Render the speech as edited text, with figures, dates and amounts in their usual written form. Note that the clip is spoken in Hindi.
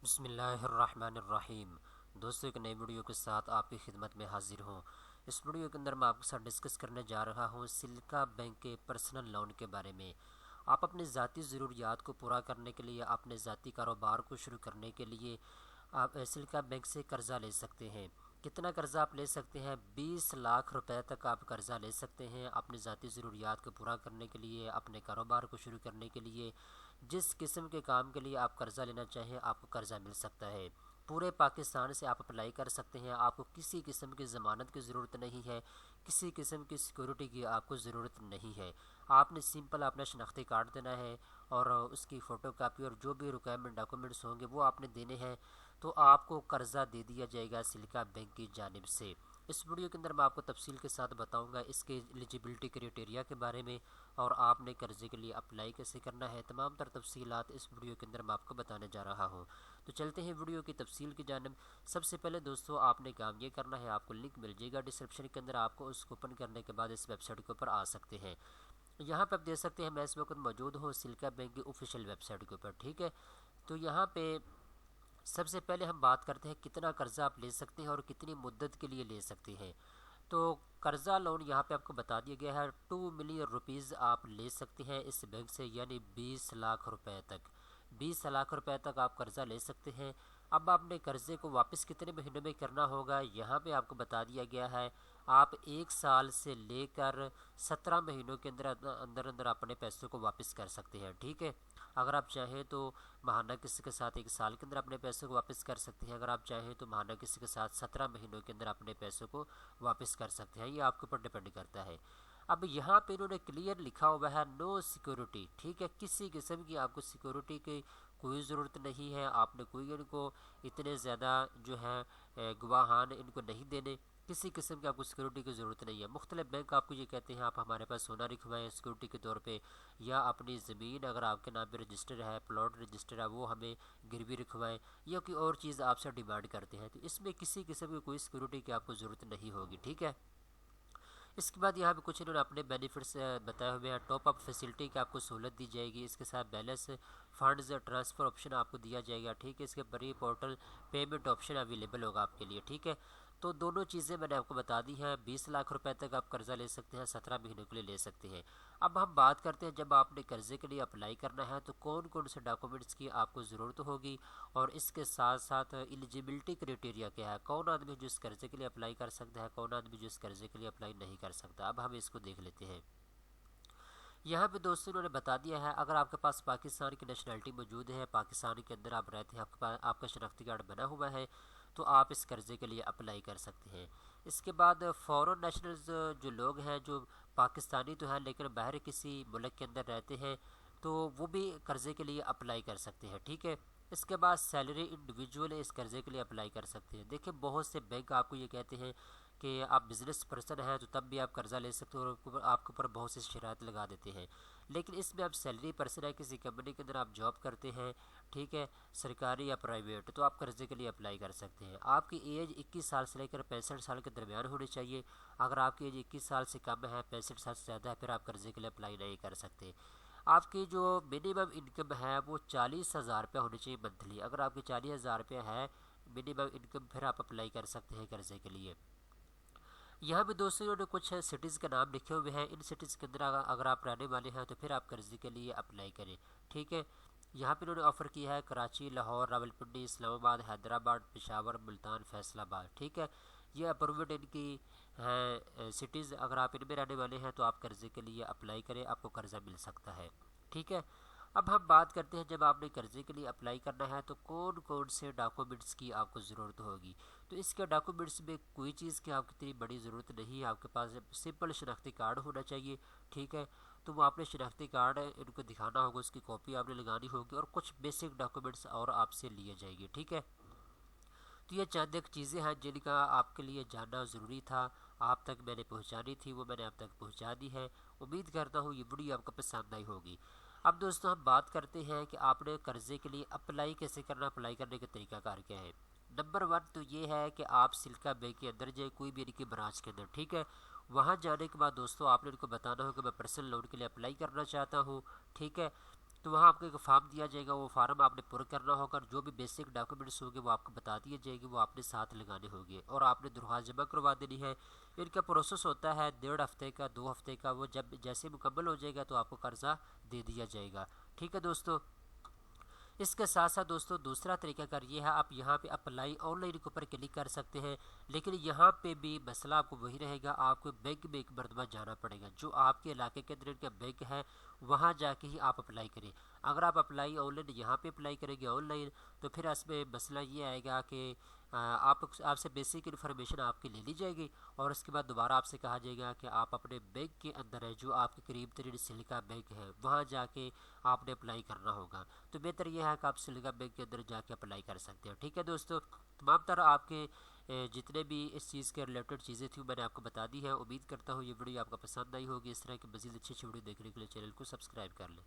बिस्मिल्लाहिर्रहमानिर्रहीम। दोस्तों, एक नई वीडियो के साथ आपकी खिदमत में हाजिर हूँ। इस वीडियो के अंदर मैं आपके साथ डिस्कस करने जा रहा हूँ सिल्का बैंक के पर्सनल लोन के बारे में। आप अपनी ज़ाती ज़रूरियात को पूरा करने के लिए, अपने ज़ाती कारोबार को शुरू करने के लिए आप सिल्का बैंक से कर्ज़ा ले सकते हैं। कितना कर्ज़ा आप ले सकते हैं? 20 लाख रुपए तक आप कर्ज़ा ले सकते हैं अपनी ज़ाती ज़रूरियात को पूरा करने के लिए, अपने कारोबार को शुरू करने के लिए। जिस किस्म के काम के लिए आप कर्ज़ा लेना चाहें, आपको कर्ज़ा मिल सकता है। पूरे पाकिस्तान से आप अप्लाई कर सकते हैं। आपको किसी किस्म की ज़मानत की ज़रूरत नहीं है, किसी किस्म की सिक्योरिटी की आपको ज़रूरत नहीं है। आपने सिंपल अपना शनाख्ती कार्ड देना है और उसकी फ़ोटो कापी और जो भी रिक्वायरमेंट डॉक्यूमेंट्स होंगे वो आपने देने हैं, तो आपको कर्ज़ा दे दिया जाएगा सिल्का बैंक की जानिब से। इस वीडियो के अंदर मैं आपको तफसील के साथ बताऊंगा इसके एलिजिबिलिटी क्राइटेरिया के बारे में और आपने कर्ज़े के लिए अप्लाई कैसे करना है। तमाम तर तफसीलात इस वीडियो के अंदर मैं आपको बताने जा रहा हूँ। तो चलते हैं वीडियो की तफसील की जानिब। सबसे पहले दोस्तों, आपने काम ये करना है, आपको लिंक मिल जाएगा डिस्क्रिप्शन के अंदर, आपको उसको ओपन करने के बाद इस वेबसाइट के ऊपर आ सकते हैं। यहाँ पे आप देख सकते हैं मैं इस वक्त मौजूद हूँ सिल्का बैंक की ऑफिशियल वेबसाइट के ऊपर। ठीक है, तो यहाँ पे सबसे पहले हम बात करते हैं कितना कर्ज़ा आप ले सकते हैं और कितनी मुद्दत के लिए ले सकते हैं। तो कर्ज़ा लोन यहाँ पे आपको बता दिया गया है, 2 मिलियन रुपीज़ आप ले सकते हैं इस बैंक से, यानी 20 लाख रुपए तक। 20 लाख रुपए तक आप कर्ज़ा ले सकते हैं। अब आपने कर्ज़े को वापस कितने महीनों में करना होगा, यहाँ पे आपको बता दिया गया है। आप 1 साल से लेकर 17 महीनों के अंदर अंदर अंदर अपने पैसों को वापस कर सकते हैं। ठीक है, अगर आप चाहें तो महाना किस्त के साथ 1 साल के अंदर अपने पैसों को वापस कर सकते हैं। अगर आप चाहें तो महाना किस्त के साथ 17 महीनों के अंदर अपने पैसों को वापस कर सकते हैं। ये आपके ऊपर डिपेंड करता है। अब यहाँ पे इन्होंने क्लियर लिखा हुआ है नो सिक्योरिटी। ठीक है, किसी किस्म की आपको सिक्योरिटी की कोई ज़रूरत नहीं है। आपने कोई इनको इतने ज़्यादा जो है गवाहान इनको नहीं देने, किसी किस्म की आपको सिक्योरिटी की ज़रूरत नहीं है। मुख्तलिफ बैंक आपको ये कहते हैं आप हमारे पास सोना रखवाएं सिक्योरिटी के तौर पे, या अपनी ज़मीन अगर आपके नाम पे रजिस्टर है, प्लॉट रजिस्टर है, वो हमें गिरवी रखवाएं, या कोई और चीज़ आपसे डिमांड करते हैं। तो इसमें किसी किस्म की कोई सिक्योरिटी की आपको ज़रूरत नहीं होगी। ठीक है, इसके बाद यहाँ पे कुछ इन्होंने अपने बेनिफिट्स बताए हुए हैं। टॉप अप फैसिलिटी की आपको सहूलत दी जाएगी, इसके साथ बैलेंस फंड्स ट्रांसफ़र ऑप्शन आपको दिया जाएगा। ठीक है, इसके pre portal payment option available होगा आपके लिए। ठीक है, तो दोनों चीज़ें मैंने आपको बता दी हैं। 20 लाख रुपए तक आप कर्ज़ा ले सकते हैं, 17 महीनों के लिए ले सकते हैं। अब हम बात करते हैं जब आपने कर्ज़े के लिए अप्लाई करना है तो कौन कौन से डॉक्यूमेंट्स की आपको ज़रूरत होगी और इसके साथ साथ एलिजिबिलिटी क्राइटेरिया क्या है, कौन आदमी जो इस कर्ज़े के लिए अप्लाई कर सकता है, कौन आदमी जो इस कर्ज़े के लिए अप्लाई नहीं कर सकता। अब हम इसको देख लेते हैं। यहाँ पे दोस्तों इन्होंने बता दिया है, अगर आपके पास पाकिस्तान की नेशनलिटी मौजूद है, पाकिस्तान के अंदर आप रहते हैं, आपके पास आपका शनाख्ती कार्ड बना हुआ है, तो आप इस कर्ज़े के लिए अप्लाई कर सकते हैं। इसके बाद फॉरेन नेशनल्स जो लोग हैं, जो पाकिस्तानी तो हैं लेकिन बाहर किसी मुल्क के अंदर रहते हैं, तो वो भी कर्ज़े के लिए अप्लाई कर सकते हैं। ठीक है, इसके बाद सैलरी इंडिविजुअल इस कर्ज़े के लिए अप्लाई कर सकते हैं। देखिए, बहुत से बैंक आपको ये कहते हैं कि आप बिज़नेस पर्सन हैं तो तब भी आप कर्ज़ा ले सकते हो और आपके ऊपर बहुत सी शराइत लगा देते हैं। लेकिन इसमें आप सैलरी पर्सन है, किसी कंपनी के अंदर आप जॉब करते हैं, ठीक है, सरकारी या प्राइवेट, तो आप कर्ज़े के लिए अप्लाई कर सकते हैं। आपकी एज 21 साल से लेकर 65 साल के दरमियान होनी चाहिए। अगर आपकी एज 21 साल से कम है, 65 साल से ज़्यादा है, फिर आप कर्ज़े के लिए अप्लाई नहीं कर सकते। आपकी जो मिनिमम इनकम है वो 40,000 रुपये होनी चाहिए मंथली। अगर आपकी 40,000 रुपये है मिनिमम इनकम, फिर आप अप्लाई कर सकते हैं कर्ज़े के लिए। यहाँ पे दोस्तों इन्होंने कुछ सिटीज़ के नाम लिखे हुए हैं। इन सिटीज़ के अंदर अगर आप रहने वाले हैं तो फिर आप कर्ज़े के लिए अप्लाई करें। ठीक है, यहाँ पे इन्होंने ऑफ़र किया है कराची, लाहौर, रावलपिंडी, इस्लामाबाद, हैदराबाद, पेशावर, मुल्तान, फैसलाबाद। ठीक है, ये अप्रूव्ड इनकी हैं सिटीज़। अगर आप इनमें रहने वाले हैं तो आप कर्ज़े के लिए अप्लाई करें, आपको कर्ज़ा मिल सकता है। ठीक है, अब हम बात करते हैं जब आपने कर्ज़े के लिए अप्लाई करना है तो कौन कौन से डॉक्यूमेंट्स की आपको ज़रूरत होगी। तो इसके डॉक्यूमेंट्स में कोई चीज़ की आपकी इतनी बड़ी ज़रूरत नहीं है। आपके पास सिंपल शनाख्ती कार्ड होना चाहिए। ठीक है, तो वो आपने शनाख्ती कार्ड इनको दिखाना होगा, उसकी कॉपी आपने लगानी होगी और कुछ बेसिक डॉक्यूमेंट्स और आपसे लिए जाएंगे। ठीक है, तो ये चंद एक चीज़ें हैं जिनका आपके लिए जानना ज़रूरी था, आप तक मैंने पहुंचानी थी, वो मैंने आप तक पहुंचा दी है। उम्मीद करता हूँ ये वीडियो आपको पसंद आई होगी। अब दोस्तों हम बात करते हैं कि आपने कर्ज़े के लिए अप्लाई कैसे करना, अप्लाई करने का तरीकाकार क्या है। नंबर 1 तो ये है कि आप सिल्का बैंक के अंदर जाए, कोई भी इनकी ब्रांच के अंदर। ठीक है, वहाँ जाने के बाद दोस्तों आपने इनको बताना हो कि मैं पर्सनल लोन के लिए अप्लाई करना चाहता हूँ। ठीक है, तो वहाँ आपको एक फॉर्म दिया जाएगा, वो फार्म आपने पूरा करना होगा। जो भी बेसिक डॉक्यूमेंट्स होंगे वो आपको बता दिए जाएंगे, वो आपने साथ लगाने होंगे और आपने दरख्वास्त जमा करवा देनी है। इनका प्रोसेस होता है 1.5 हफ्ते का, 2 हफ्ते का। वो जब जैसे मुकम्मल हो जाएगा तो आपको कर्जा दे दिया जाएगा। ठीक है दोस्तों। इसके साथ साथ दोस्तों दूसरा तरीकाकार ये है, आप यहाँ पे अप्लाई ऑनलाइन के ऊपर क्लिक कर सकते हैं, लेकिन यहाँ पे भी मसला आपको वही रहेगा, आपको बैंक में एक मरतबा जाना पड़ेगा। जो आपके इलाके के अंदर इनका बैंक है वहाँ जाके ही आप अप्लाई करें। अगर आप अप्लाई ऑनलाइन यहाँ पे अप्लाई करेंगे ऑनलाइन, तो फिर इसमें मसला ये आएगा कि आपसे बेसिक इन्फॉर्मेशन आपकी ले ली जाएगी और उसके बाद दोबारा आपसे कहा जाएगा कि आप अपने बैंक के अंदर है, जो आपके करीब तरीन सिलिका बैंक है, वहाँ जाके आपने अप्लाई करना होगा। तो बेहतर यह है कि आप सिलिका बैंक के अंदर जाके अप्लाई कर सकते हैं। ठीक है दोस्तों। तमाम तरह आपके जितने भी इस चीज़ के रिलेटेड चीज़ें थी मैंने आपको बता दी है। उम्मीद करता हूँ ये वीडियो आपको पसंद आई होगी। इस तरह की मज़ीद अच्छी अच्छी वीडियो देखने के लिए चैनल को सब्सक्राइब कर लें।